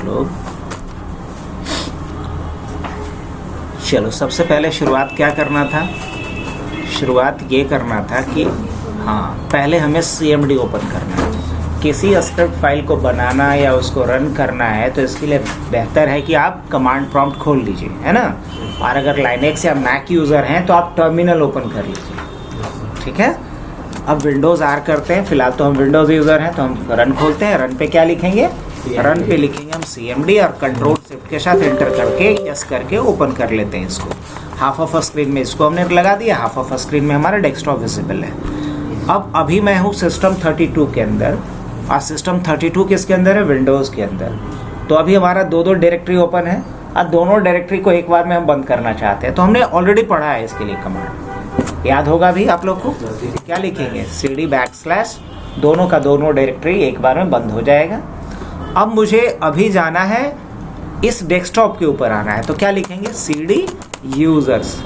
लोग। चलो सबसे पहले शुरुआत क्या करना था, शुरुआत ये करना था कि हाँ पहले हमें CMD ओपन करना है। किसी स्क्रिप्ट फाइल को बनाना या उसको रन करना है तो इसके लिए बेहतर है कि आप कमांड प्रॉम्प्ट खोल लीजिए, है ना। और अगर लाइनेक्स या मैक यूज़र हैं तो आप टर्मिनल ओपन कर लीजिए, ठीक है। अब विंडोज़ आर करते हैं, फिलहाल तो हम विंडोज़ यूज़र हैं तो हम रन खोलते हैं। रन पे क्या लिखेंगे, रन पे लिखेंगे हम CMD और कंट्रोल शिफ्ट के साथ एंटर करके यस करके ओपन कर लेते हैं इसको। हाफ ऑफ स्क्रीन में इसको हमने लगा दिया, हाफ ऑफ स्क्रीन में हमारा डेस्कटॉप विजिबल है। अब अभी मैं हूँ सिस्टम 32 के अंदर, और सिस्टम 32 किसके अंदर है, विंडोज़ के अंदर। तो अभी हमारा दो डायरेक्टरी ओपन है और दोनों डायरेक्टरी को एक बार में हम बंद करना चाहते हैं। तो हमने ऑलरेडी पढ़ा है इसके लिए कमांड, याद होगा भी आप लोग को। क्या लिखेंगे, CD/, दोनों का दोनों डायरेक्टरी एक बार में बंद हो जाएगा। अब मुझे अभी जाना है इस डेस्कटॉप के ऊपर आना है, तो क्या लिखेंगे, CD यूजर्स।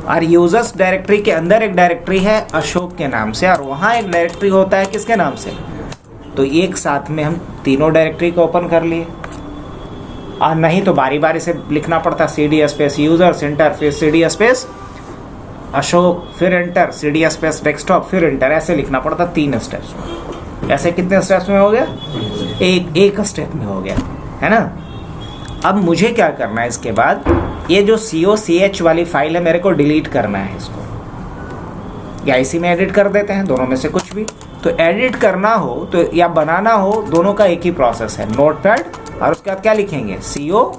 और यूजर्स डायरेक्टरी के अंदर एक डायरेक्टरी है अशोक के नाम से, और वहाँ एक डायरेक्टरी होता है किसके नाम से। तो एक साथ में हम तीनों डायरेक्टरी को ओपन कर लिए, और नहीं तो बारी बारी से लिखना पड़ता, CD यूजर्स एंटर, फिर CD अशोक, फिर एंटर, CD डेस्कटॉप, फिर एंटर, ऐसे लिखना पड़ता 3 स्टेप्स में। ऐसे कितने स्टेप्स में हो गया, एक स्टेप में हो गया, है ना। अब मुझे क्या करना है, इसके बाद ये जो COCH वाली फाइल है मेरे को डिलीट करना है इसको, या इसी में एडिट कर देते हैं, दोनों में से कुछ भी। तो एडिट करना हो तो या बनाना हो, दोनों का एक ही प्रोसेस है, नोटपैड, और उसके बाद क्या लिखेंगे, COCH.bat।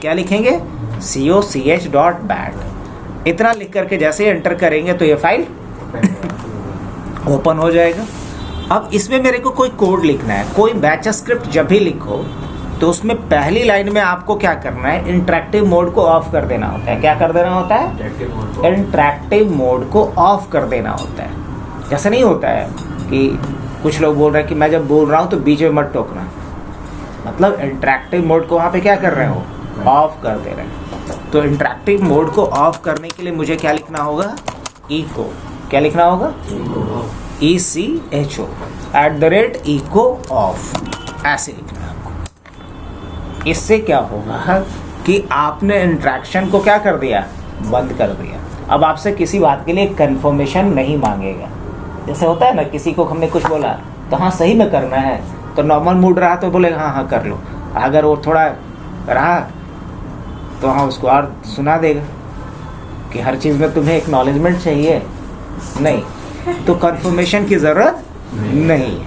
क्या लिखेंगे, COCH.bat। इतना लिख करके जैसे ही एंटर करेंगे तो ये फाइल ओपन हो जाएगा। अब इसमें मेरे को कोई कोड लिखना है, कोई बैच स्क्रिप्ट जब भी लिखो तो उसमें पहली लाइन में आपको क्या करना है, इंटरेक्टिव मोड को ऑफ कर देना होता है। क्या कर देना होता है, इंटरेक्टिव मोड को ऑफ कर देना होता है। ऐसा नहीं होता है कि कुछ लोग बोल रहे हैं कि मैं जब बोल रहा हूँ तो बीच में मत टोकना, मतलब इंटरेक्टिव मोड को वहाँ पे क्या कर रहे हो, ऑफ कर दे रहे हैं। तो इंटरेक्टिव मोड को ऑफ करने के लिए मुझे क्या लिखना होगा, echo। क्या लिखना होगा, ECHO @echo off, ऐसे लिखना है आपको। इससे क्या होगा कि आपने इंटरेक्शन को क्या कर दिया, बंद कर दिया। अब आपसे किसी बात के लिए कंफर्मेशन नहीं मांगेगा। जैसे होता है ना, किसी को हमने कुछ बोला तो हाँ सही में करना है, तो नॉर्मल मूड रहा तो बोलेगा हाँ हाँ कर लो। अगर वो थोड़ा रहा तो हाँ उसको और सुना देगा कि हर चीज़ में तुम्हें एक्नॉलेजमेंट चाहिए, नहीं तो कंफर्मेशन की ज़रूरत नहीं है।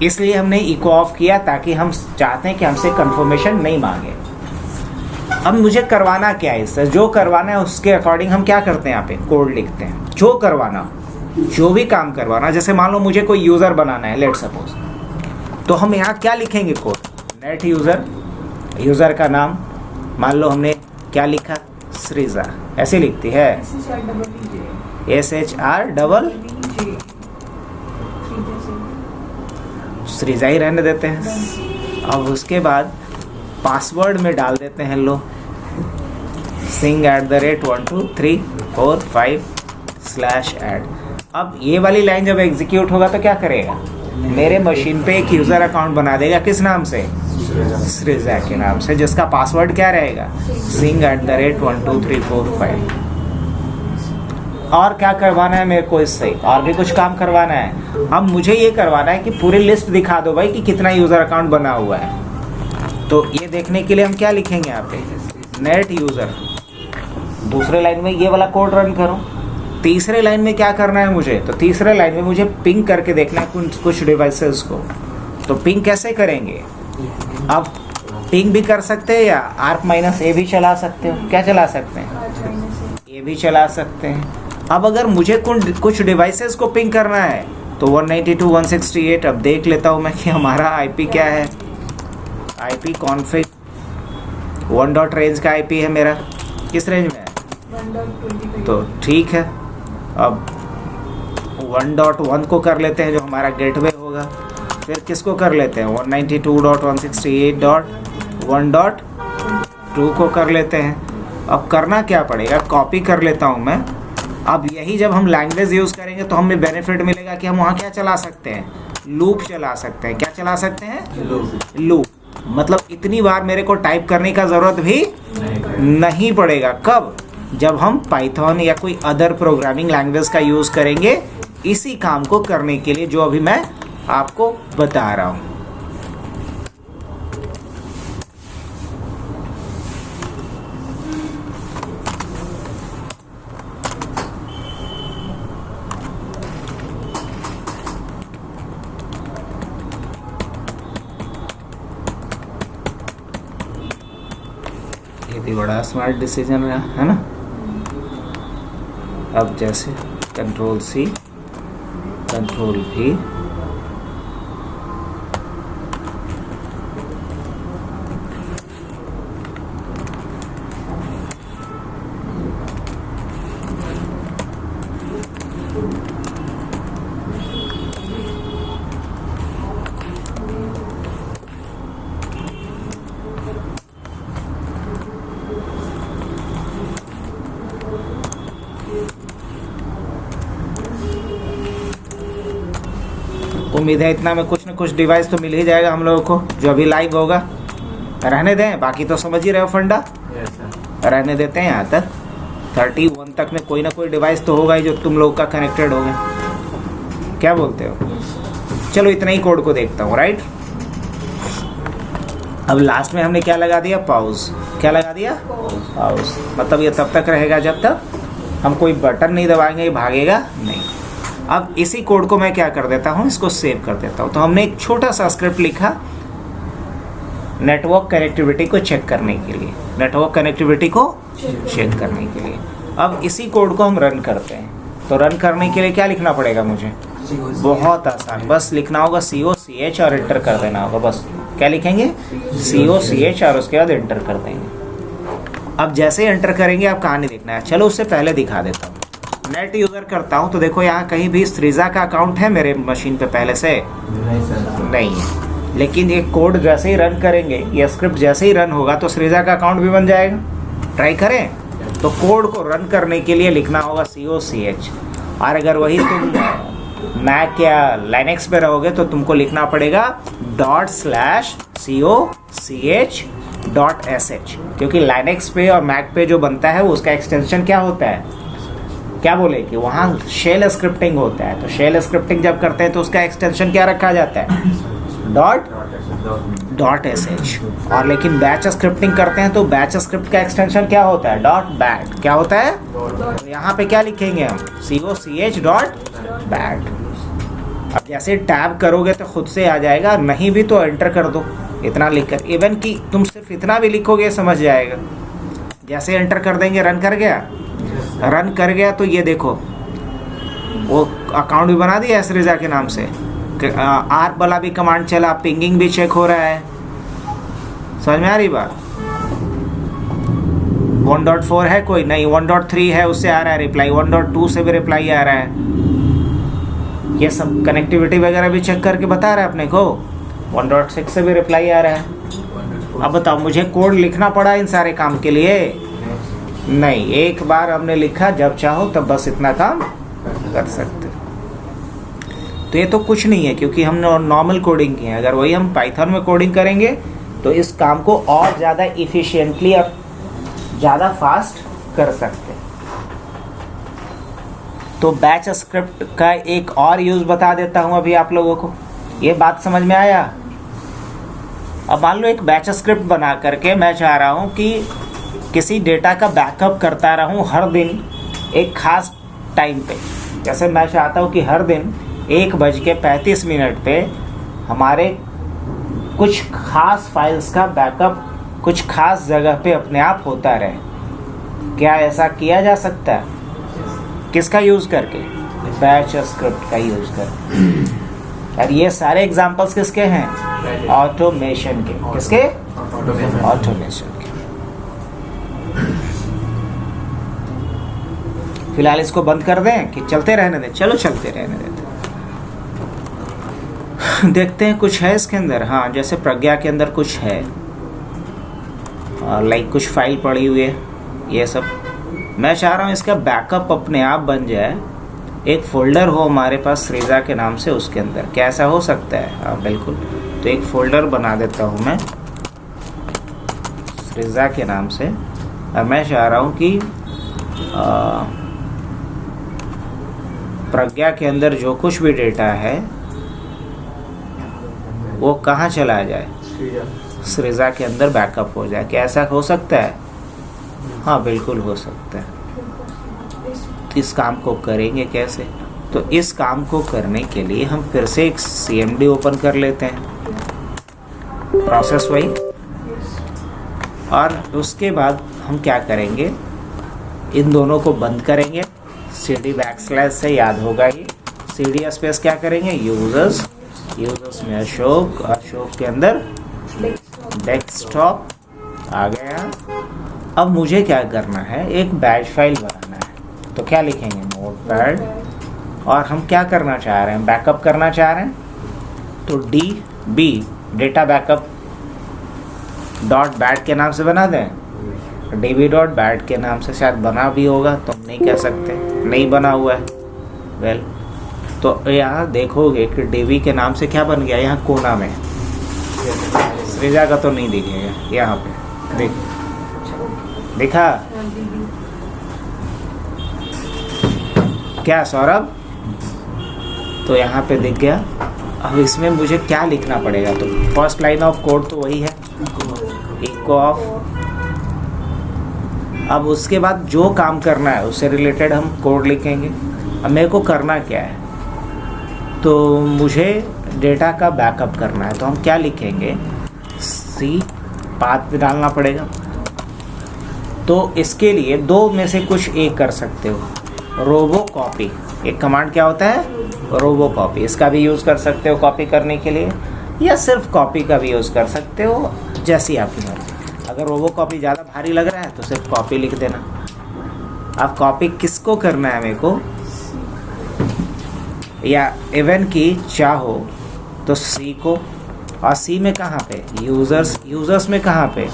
इसलिए हमने इको ऑफ किया, ताकि हम चाहते हैं कि हमसे कंफर्मेशन नहीं मांगे। अब मुझे करवाना क्या है, इससे जो करवाना है उसके अकॉर्डिंग हम क्या करते हैं, यहाँ पे कोड लिखते हैं। जो करवाना, जो भी काम करवाना, जैसे मान लो मुझे कोई यूज़र बनाना है, लेट सपोज, तो हम यहाँ क्या लिखेंगे कोड, नेट यूज़र, यूज़र का नाम मान लो हमने क्या लिखा, सृजा, ऐसे लिखती है SHR सृजा ही रहने देते हैं। अब उसके बाद पासवर्ड में डाल देते हैं लो sing@12345/add। अब ये वाली लाइन जब एग्जीक्यूट होगा तो क्या करेगा, मेरे मशीन पे एक यूज़र अकाउंट बना देगा, किस नाम से, सृजा के नाम से, जिसका पासवर्ड क्या रहेगा, sing@12345। और क्या करवाना है मेरे को इससे, और भी कुछ काम करवाना है। अब मुझे ये करवाना है कि पूरी लिस्ट दिखा दो भाई कि कितना यूज़र अकाउंट बना हुआ है। तो ये देखने के लिए हम क्या लिखेंगे यहाँ पे, नेट यूज़र। दूसरे लाइन में ये वाला कोड रन करो। तीसरे लाइन में क्या करना है मुझे, तो तीसरे लाइन में मुझे पिंग करके देखना है कुछ डिवाइसेस को। तो पिंग कैसे करेंगे, अब पिंग भी कर सकते हैं या ARP-A भी चला सकते हो। क्या चला सकते हैं, ये भी चला सकते हैं। अब अगर मुझे कुछ डिवाइसेस को पिंग करना है तो 192.168, अब देख लेता हूँ मैं कि हमारा IP क्या है, IP कॉन्फ़िग 1. रेंज का IP है मेरा, किस रेंज में है, 1.25। तो ठीक है। अब 1.1 को कर लेते हैं जो हमारा गेटवे होगा, फिर किसको कर लेते हैं 192.168.1.2 को कर लेते हैं। अब करना क्या पड़ेगा, कॉपी कर लेता हूँ मैं। अब यही जब हम लैंग्वेज यूज़ करेंगे तो हमें बेनिफिट मिलेगा कि हम वहाँ क्या चला सकते हैं, लूप चला सकते हैं। क्या चला सकते हैं? लूप। मतलब इतनी बार मेरे को टाइप करने का ज़रूरत भी नहीं पड़ेगा। कब? जब हम पाइथन या कोई अदर प्रोग्रामिंग लैंग्वेज का यूज़ करेंगे इसी काम को करने के लिए जो अभी मैं आपको बता रहा हूँ। ये भी बड़ा स्मार्ट डिसीजन रहा है ना। अब जैसे कंट्रोल सी, कंट्रोल भी, उम्मीद है इतना में कुछ न कुछ डिवाइस तो मिल ही जाएगा हम लोगों को जो अभी लाइव होगा। रहने दें, बाकी तो समझ ही रहे हो फंडा। रहने देते हैं यहाँ तक। 31 तक में कोई ना कोई डिवाइस तो होगा ही जो तुम लोग का कनेक्टेड होगा। क्या बोलते हो? चलो इतना ही कोड को देखता हूँ। राइट, अब लास्ट में हमने क्या लगा दिया? पॉज। क्या लगा दिया? पॉज। मतलब ये तब तक रहेगा जब तक हम कोई बटन नहीं दबाएंगे, ये भागेगा नहीं। अब इसी कोड को मैं क्या कर देता हूँ, इसको सेव कर देता हूँ। तो हमने एक छोटा सा स्क्रिप्ट लिखा नेटवर्क कनेक्टिविटी को चेक करने के लिए, नेटवर्क कनेक्टिविटी को चेक करने के लिए। अब इसी कोड को हम रन करते हैं। तो रन करने के लिए क्या लिखना पड़ेगा मुझे? बहुत आसान, बस लिखना होगा COCH और एंटर कर देना होगा। बस क्या लिखेंगे? COCH और उसके बाद एंटर कर देंगे। अब जैसे एंटर करेंगे आप कहानी देखना है। चलो उससे पहले दिखा देता हूँ। नेट यूज़र करता हूँ तो देखो यहाँ कहीं भी सृजा का अकाउंट है मेरे मशीन पे पहले से? नहीं है। लेकिन ये कोड जैसे ही रन करेंगे, ये स्क्रिप्ट जैसे ही रन होगा तो सृजा का अकाउंट भी बन जाएगा। ट्राई करें। तो कोड को रन करने के लिए लिखना होगा COCH। और अगर वही तुम मैक या लाइनेक्स पे रहोगे तो तुमको लिखना पड़ेगा ./COCH.sh, क्योंकि लाइनेक्स पे और मैक पे जो बनता है वो उसका एक्सटेंशन क्या होता है? क्या बोले कि वहाँ शेल स्क्रिप्टिंग होता है। तो शेल स्क्रिप्टिंग जब करते हैं तो उसका एक्सटेंशन क्या रखा जाता है? ./. और लेकिन बैच स्क्रिप्टिंग करते हैं तो बैच स्क्रिप्ट का एक्सटेंशन क्या होता है? .bat। क्या होता है? तो यहाँ पे क्या लिखेंगे हम? COCH.bat। अब जैसे टैब करोगे तो खुद से आ जाएगा, नहीं भी तो एंटर कर दो इतना लिखकर। इवन कि तुम सिर्फ इतना भी लिखोगे समझ जाएगा। जैसे एंटर कर देंगे, रन कर गया। रन कर गया तो ये देखो वो अकाउंट भी बना दिया है सृजा के नाम से। आर वाला भी कमांड चला, पिंगिंग भी चेक हो रहा है। समझ में आ रही बात? 1.4 है कोई नहीं, 1.3 है उससे आ रहा है रिप्लाई, 1.2 से भी रिप्लाई आ रहा है। ये सब कनेक्टिविटी वगैरह भी चेक करके बता रहा है अपने को। 1.6 से भी रिप्लाई आ रहा है। अब बताओ मुझे कोड लिखना पड़ा इन सारे काम के लिए? नहीं, एक बार हमने लिखा, जब चाहो तब बस इतना काम कर सकते। तो ये तो कुछ नहीं है क्योंकि हमने नॉर्मल कोडिंग की है। अगर वही हम पाइथन में कोडिंग करेंगे तो इस काम को और ज़्यादा इफिशिएंटली और ज़्यादा फास्ट कर सकते हैं। तो बैच स्क्रिप्ट का एक और यूज़ बता देता हूँ अभी आप लोगों को। ये बात समझ में आया? अब मान लो एक बैच स्क्रिप्ट बना करके मैं चाह रहा हूँ कि किसी डेटा का बैकअप करता रहूं हर दिन एक खास टाइम पे। जैसे मैं चाहता हूं कि हर दिन 1:35 पे हमारे कुछ खास फाइल्स का बैकअप कुछ खास जगह पे अपने आप होता रहे। क्या ऐसा किया जा सकता है? किसका यूज़ करके? बैच स्क्रिप्ट का यूज़ करके। और ये सारे एग्जांपल्स किसके हैं? ऑटोमेशन के। किसके? ऑटोमेशन के। फिलहाल इसको बंद कर दें कि चलते रहने दें? चलो चलते रहने देते। देखते हैं कुछ है इसके अंदर। हाँ, जैसे प्रज्ञा के अंदर कुछ है, लाइक कुछ फाइल पड़ी हुई है, ये सब। मैं चाह रहा हूँ इसका बैकअप अपने आप बन जाए एक फोल्डर हो हमारे पास सृजा के नाम से, उसके अंदर क्या ऐसा हो सकता है? हाँ बिल्कुल। तो एक फोल्डर बना देता हूँ मैं सृजा के नाम से, और मैं चाह रहा हूँ कि प्रज्ञा के अंदर जो कुछ भी डेटा है वो कहाँ चला जाए? सृजा के अंदर बैकअप हो जाए। क्या ऐसा हो सकता है? हाँ बिल्कुल हो सकता है। तो इस काम को करेंगे कैसे? तो इस काम को करने के लिए हम फिर से एक CMD ओपन कर लेते हैं, प्रोसेस वही, और उसके बाद हम क्या करेंगे, इन दोनों को बंद करेंगे। CD बैकस्लैश से याद होगा ही, CD स्पेस क्या करेंगे, यूजर्स, यूजर्स में अशोक, अशोक के अंदर डेस्कटॉप आ गया। अब मुझे क्या करना है, एक बैच फाइल बनाना है। तो क्या लिखेंगे, नोटपैड, और हम क्या करना चाह रहे हैं, बैकअप करना चाह रहे हैं। तो DB data backup dot bat के नाम से बना दें। DB डॉट बैट के नाम से शायद बना भी होगा, तो हम नहीं कह सकते, नहीं बना हुआ है। वेल, तो यहाँ देखोगे कि DB के नाम से क्या बन गया, यहाँ कोना में सृजा का तो नहीं दिखेगा, यहाँ पे देख, देखा क्या सौरभ? तो यहाँ पे दिख गया। अब इसमें मुझे क्या लिखना पड़ेगा, तो फर्स्ट लाइन ऑफ कोड तो वही है, इको ऑफ। अब उसके बाद जो काम करना है उससे रिलेटेड हम कोड लिखेंगे। अब मेरे को करना क्या है, तो मुझे डेटा का बैकअप करना है, तो हम क्या लिखेंगे, C पाथ में डालना पड़ेगा। तो इसके लिए दो में से कुछ एक कर सकते हो, रोबो कॉपी, एक कमांड क्या होता है, रोबो कॉपी, इसका भी यूज़ कर सकते हो कॉपी करने के लिए, या सिर्फ कॉपी का भी यूज़ कर सकते हो, जैसी आपकी मर्जी। अगर रोबो कॉपी ज़्यादा भारी लग रहा है तो सिर्फ कॉपी लिख देना। अब कॉपी किसको करना है मेरे को, या इवन की चाहो तो C को, और C में कहाँ पे, यूज़र्स, यूज़र्स में कहाँ पे,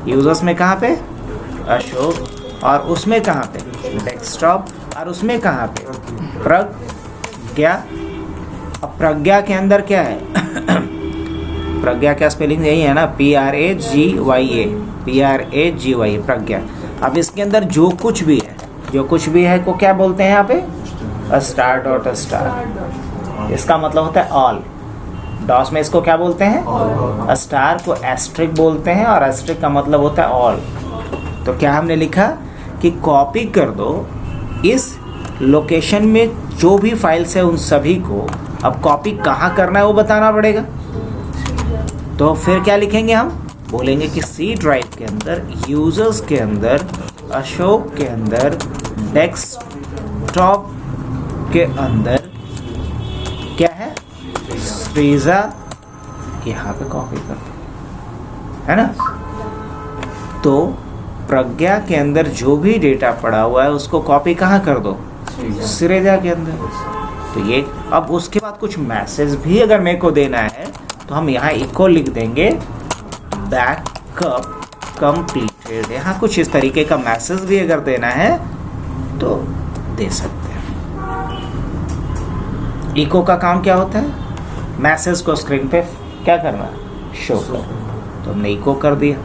यूज़र्स में कहाँ पे, अशोक, और उसमें कहाँ पे, डेस्कटॉप, और उसमें कहाँ पे, प्रज्ञा। अब प्रज्ञा के अंदर क्या है प्रज्ञा क्या स्पेलिंग यही है ना, PRAGYA, PRAGYA, प्रज्ञा। अब इसके अंदर जो कुछ भी है, जो कुछ भी है को क्या बोलते हैं यहाँ पे, स्टार डॉट स्टार, इसका मतलब होता है ऑल। डॉस में इसको क्या बोलते हैं, स्टार को एस्ट्रिक बोलते हैं, और एस्ट्रिक का मतलब होता है ऑल। तो क्या हमने लिखा कि कॉपी कर दो इस लोकेशन में जो भी फाइल्स है उन सभी को। अब कॉपी कहाँ करना है वो बताना पड़ेगा। तो फिर क्या लिखेंगे, हम बोलेंगे कि C ड्राइव के अंदर, यूजर्स के अंदर, अशोक के अंदर, डेस्कटॉप के अंदर क्या है, सृजा, यहाँ पे कॉपी कर दो, है ना। तो प्रज्ञा के अंदर जो भी डेटा पड़ा हुआ है उसको कॉपी कहाँ कर दो, सृजा के अंदर। तो ये, अब उसके बाद कुछ मैसेज भी अगर मेरे को देना है तो हम यहाँ इको लिख देंगे, बैकअप कंप्लीटेड। यहाँ कुछ इस तरीके का मैसेज भी अगर देना है तो दे सकते हैं। इको का काम क्या होता है, मैसेज को स्क्रीन पे क्या करना, शो कर। तो हमने इको कर दिया।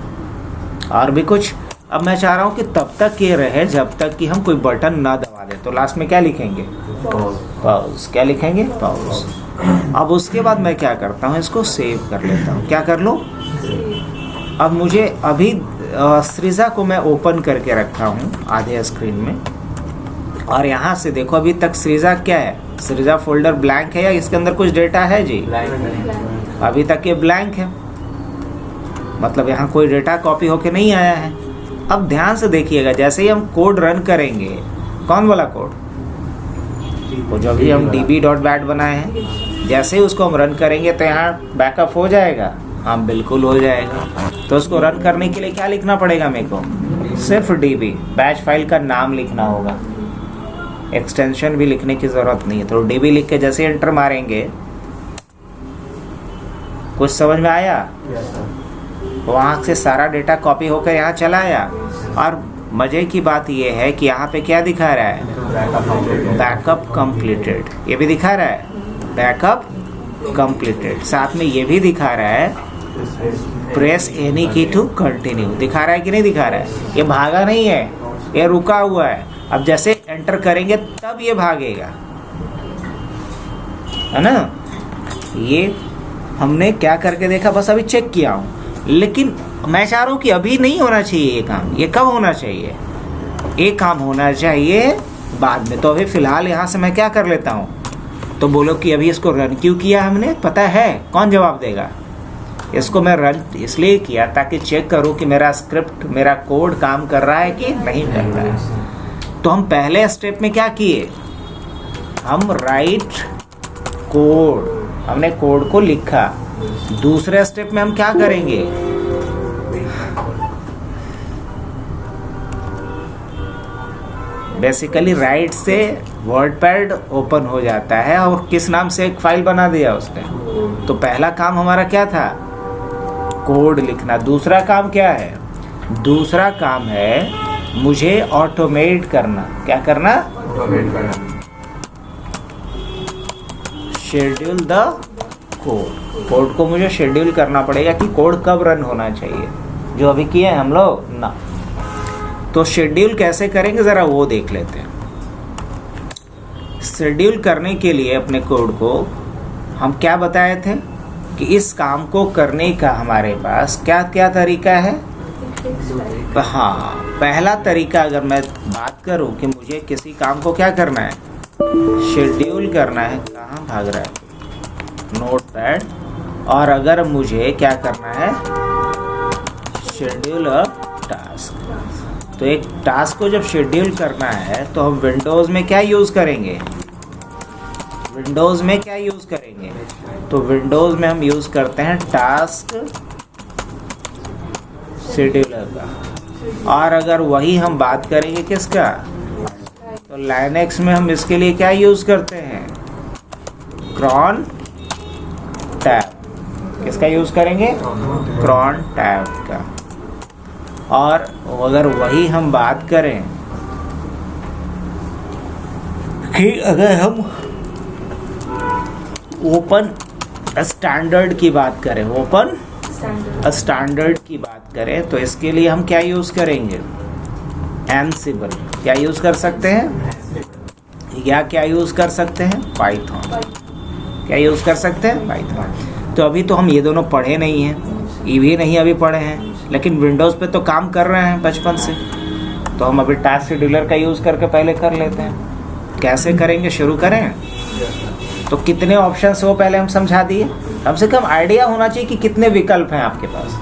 और भी कुछ, अब मैं चाह रहा हूँ कि तब तक ये रहे जब तक कि हम कोई बटन ना दबा दें। तो लास्ट में क्या लिखेंगे, पॉज। क्या लिखेंगे, पॉज। अब उसके बाद मैं क्या करता हूँ, इसको सेव कर लेता हूँ। क्या कर लो, अब मुझे अभी सृजा को मैं ओपन करके रखा हूँ आधे स्क्रीन में, और यहाँ से देखो अभी तक सृजा क्या है, सृजा फोल्डर ब्लैंक है या इसके अंदर कुछ डेटा है जी, अभी तक ये ब्लैंक है, मतलब यहाँ कोई डेटा कॉपी होके नहीं आया है। अब ध्यान से देखिएगा, जैसे ही हम कोड रन करेंगे, कौन वाला कोड, वो जो भी हम db.bat बनाए हैं, जैसे ही उसको हम रन करेंगे तो यहाँ बैकअप हो जाएगा। हाँ बिल्कुल हो जाएगा। तो उसको रन करने के लिए क्या लिखना पड़ेगा मेरे को, सिर्फ db, बैच फाइल का नाम लिखना होगा, एक्सटेंशन भी लिखने की ज़रूरत नहीं है। तो db लिख के जैसे एंटर मारेंगे, कुछ समझ में आया, वहाँ से सारा डेटा कॉपी होकर यहाँ चला आया। और मजे की बात यह है कि यहाँ पे क्या दिखा रहा है, बैकअप कंप्लीटेड, ये भी दिखा रहा है बैकअप कंप्लीटेड, साथ में ये भी दिखा रहा है प्रेस एनी की टू कंटिन्यू, दिखा रहा है कि नहीं दिखा रहा है। ये भागा नहीं है, ये रुका हुआ है। अब जैसे एंटर करेंगे तब ये भागेगा, है ना। ये हमने क्या करके देखा, बस अभी चेक किया हूँ, लेकिन मैं चाह रहा हूँ कि अभी नहीं होना चाहिए ये काम। ये कब होना चाहिए, ये काम होना चाहिए बाद में। तो अभी फ़िलहाल यहाँ से मैं क्या कर लेता हूँ, तो बोलो कि अभी इसको रन क्यों किया हमने, पता है कौन जवाब देगा। इसको मैं रन इसलिए किया ताकि चेक करूँ कि मेरा स्क्रिप्ट, मेरा कोड काम कर रहा है कि नहीं कर रहा है। तो हम पहले स्टेप में क्या किए, हम राइट कोड, हमने कोड को लिखा। दूसरे स्टेप में हम क्या करेंगे, बेसिकली राइट से वर्डपैड ओपन हो जाता है और किस नाम से एक फाइल बना दिया उसने। तो पहला काम हमारा क्या था, कोड लिखना। दूसरा काम क्या है, दूसरा काम है मुझे ऑटोमेट करना। क्या करना, ऑटोमेट करना, शेड्यूल द कोड। कोड को मुझे शेड्यूल करना पड़ेगा कि कोड कब रन होना चाहिए, जो अभी किए हैं हम लोग ना। तो शेड्यूल कैसे करेंगे ज़रा वो देख लेते हैं। शेड्यूल करने के लिए अपने कोड को हम क्या बताए थे कि इस काम को करने का हमारे पास क्या क्या तरीका है। हाँ, पहला तरीका अगर मैं बात करूं कि मुझे किसी काम को क्या करना है, शेड्यूल करना है, कहाँ भाग रहा है नोटपैड। और अगर मुझे क्या करना है, शेड्यूल अ टास्क। तो एक टास्क को जब शेड्यूल करना है तो हम विंडोज़ में क्या यूज़ करेंगे, विंडोज़ में क्या यूज़ करेंगे, तो विंडोज़ में हम यूज़ करते हैं टास्क शेड्यूलर का। और अगर वही हम बात करेंगे किसका, तो लाइनेक्स में हम इसके लिए क्या यूज़ करते हैं, क्रॉन टैब। किसका यूज़ करेंगे, क्रॉन टैब का। और अगर वही हम बात करें कि अगर हम ओपन स्टैंडर्ड की बात करें, ओपन स्टैंडर्ड की बात करें, तो इसके लिए हम क्या यूज़ करेंगे, एनसिबल। क्या यूज़ कर सकते हैं, या क्या यूज़ कर सकते हैं, पाइथन। क्या यूज़ कर सकते हैं, पाइथन। तो अभी तो हम ये दोनों पढ़े नहीं हैं, ये भी नहीं अभी पढ़े हैं, लेकिन विंडोज़ पे तो काम कर रहे हैं बचपन से। तो हम अभी टास्क शेड्यूलर का यूज़ करके पहले कर लेते हैं। कैसे करेंगे, शुरू करें। तो कितने ऑप्शंस हो पहले हम समझा दिए, कम से कम आइडिया होना चाहिए कि कितने विकल्प हैं आपके पास।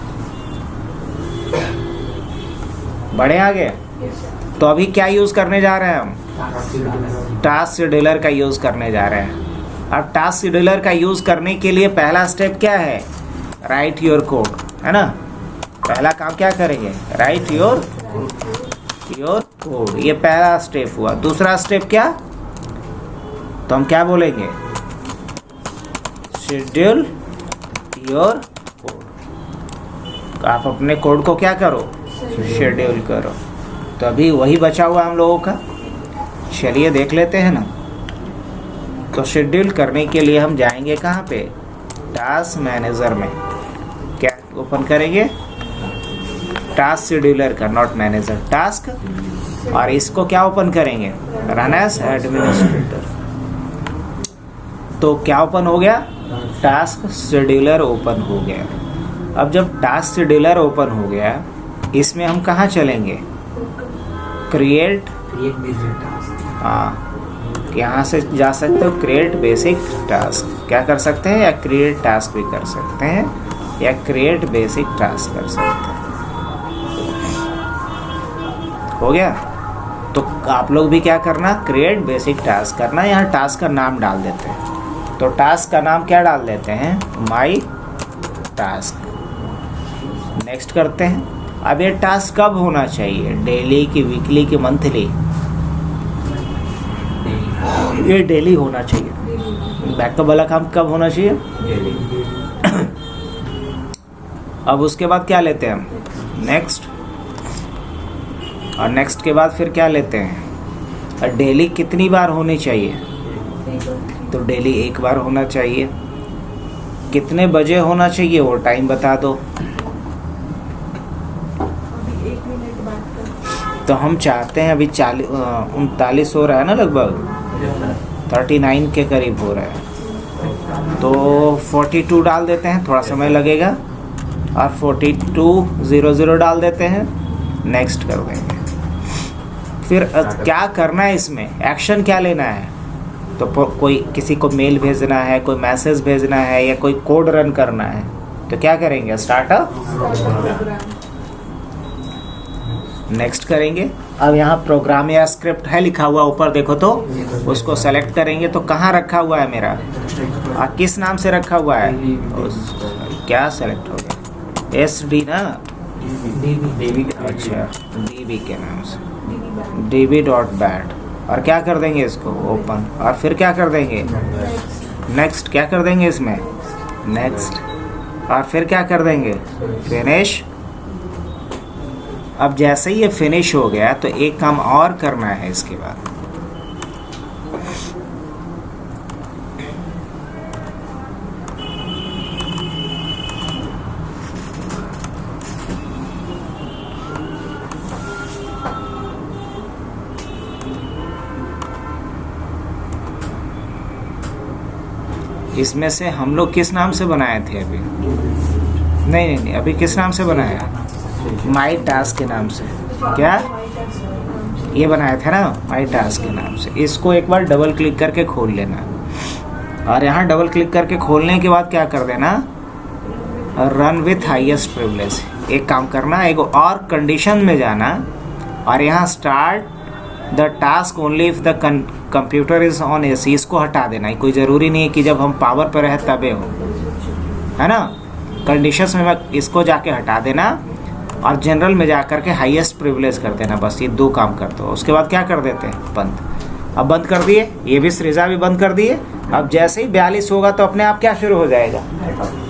बढ़े आगे। तो अभी क्या यूज़ करने जा रहे हैं हम, टास्क शेड्यूलर का यूज़ करने जा रहे हैं। अब टास्क शेड्यूलर का यूज़ करने के लिए पहला स्टेप क्या है, राइट योर कोड, है ना। पहला काम क्या करेंगे, राइट योर कोड। ये पहला स्टेप हुआ। दूसरा स्टेप क्या, तो हम क्या बोलेंगे, शेड्यूल योर कोड। आप अपने कोड को क्या करो, शेड्यूल करो। तो अभी वही बचा हुआ हम लोगों का, चलिए देख लेते हैं ना। तो शेड्यूल करने के लिए हम जाएंगे कहाँ पे, टास्क मैनेजर में। क्या ओपन करेंगे, टास्क शेड्यूलर का, नॉट मैनेजर, टास्क। और इसको क्या ओपन करेंगे, रन एज एडमिनिस्ट्रेटर। तो क्या ओपन हो गया, टास्क शेड्यूलर ओपन हो गया। अब जब टास्क शेड्यूलर ओपन हो गया, इसमें हम कहाँ चलेंगे, क्रिएट बेसिक टास्क। हाँ, यहाँ से जा सकते हो क्रिएट बेसिक टास्क। क्या कर सकते हैं, या क्रिएट टास्क भी कर सकते हैं, या क्रिएट बेसिक टास्क कर सकते हैं। हो गया। तो आप लोग भी क्या करना, क्रिएट बेसिक टास्क करना। यहाँ टास्क का नाम डाल देते हैं। तो टास्क का नाम क्या डाल देते हैं, माई टास्क। नेक्स्ट करते हैं। अब ये टास्क कब होना चाहिए, डेली की, वीकली की, मंथली, ये डेली होना चाहिए। बैकअप वाला काम कब होना चाहिए, डेली। अब उसके बाद क्या लेते हैं हम, नेक्स्ट। और नेक्स्ट के बाद फिर क्या लेते हैं, और डेली कितनी बार होनी चाहिए, तो डेली एक बार होना चाहिए। कितने बजे होना चाहिए वो टाइम बता दो। तो हम चाहते हैं अभी 39 हो रहा है ना, लगभग 39 के करीब हो रहा है, तो 42 डाल देते हैं, थोड़ा समय लगेगा, और 4200 डाल देते हैं, नेक्स्ट कर देंगे। फिर क्या करना है इसमें, एक्शन क्या लेना है, तो कोई किसी को मेल भेजना है, कोई मैसेज भेजना है, या कोई कोड रन करना है, तो क्या करेंगे, स्टार्टअप नेक्स्ट करेंगे। अब यहाँ प्रोग्राम या स्क्रिप्ट है लिखा हुआ ऊपर देखो, तो उसको सेलेक्ट करेंगे। तो कहाँ रखा हुआ है मेरा, किस नाम से रखा हुआ है, क्या सेलेक्ट हो गया, SD ना, अच्छा DB के नाम से, db.bat, और क्या कर देंगे इसको ओपन, और फिर क्या कर देंगे नेक्स्ट, क्या कर देंगे इसमें नेक्स्ट, और फिर क्या कर देंगे फिनिश। अब जैसे ही ये फिनिश हो गया तो एक काम और करना है इसके बाद, इसमें से हम लोग किस नाम से बनाए थे अभी, नहीं, अभी किस नाम से बनाया, माई टास्क के नाम से, क्या ये बनाया था ना, माई टास्क के नाम से। इसको एक बार डबल क्लिक करके खोल लेना, और यहाँ डबल क्लिक करके खोलने के बाद क्या कर देना, रन विथ हाईएस्ट प्रिविलेज। एक काम करना, एक और कंडीशन में जाना, और यहाँ start the task only if the computer is on AC, इसको हटा देना। कोई ज़रूरी नहीं है कि जब हम पावर पर रहे तबे हो, है ना। कंडीशंस में इसको जाके हटा देना, और जनरल में जा कर के हाईएस्ट प्रिविलेज कर देना। बस ये दो काम करते हो। उसके बाद क्या कर देते हैं, बंद। अब बंद कर दिए, ये भी सृजा भी बंद कर दिए। अब जैसे ही 42 होगा तो अपने आप क्या शुरू हो जाएगा,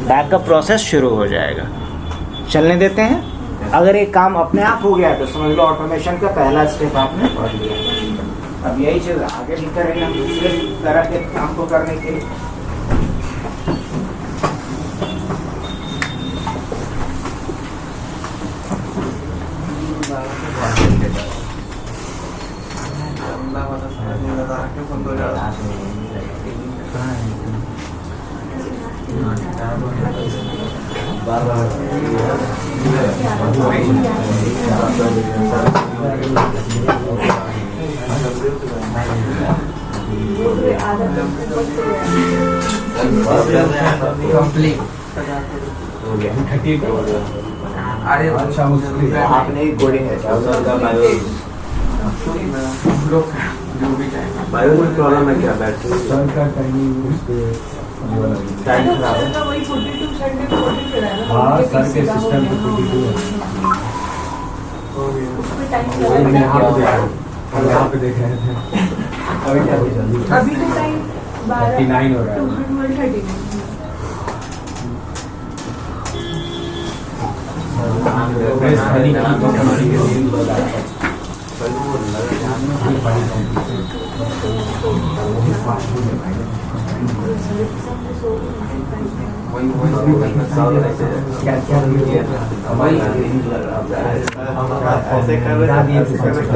बैकअप प्रोसेस शुरू हो जाएगा। चलने देते हैं। अगर एक काम अपने आप हो गया तो समझ लो ऑटोमेशन का पहला स्टेप आपने पढ़ लिया। अब यही चीज़ आगे भी करेंगे दूसरे तरह के काम को करने के लिए। अरे अच्छा आपने ही कोडिंग है बायो में प्रॉब्लम है क्या, बैटरी टाइम खराब है। हाँ सर के सिस्टम पे 42 है। यहाँ पे देख रहे थे अभी तो टाइम 39 हो रहा है। प्रेस हनी ऐसे कर रहे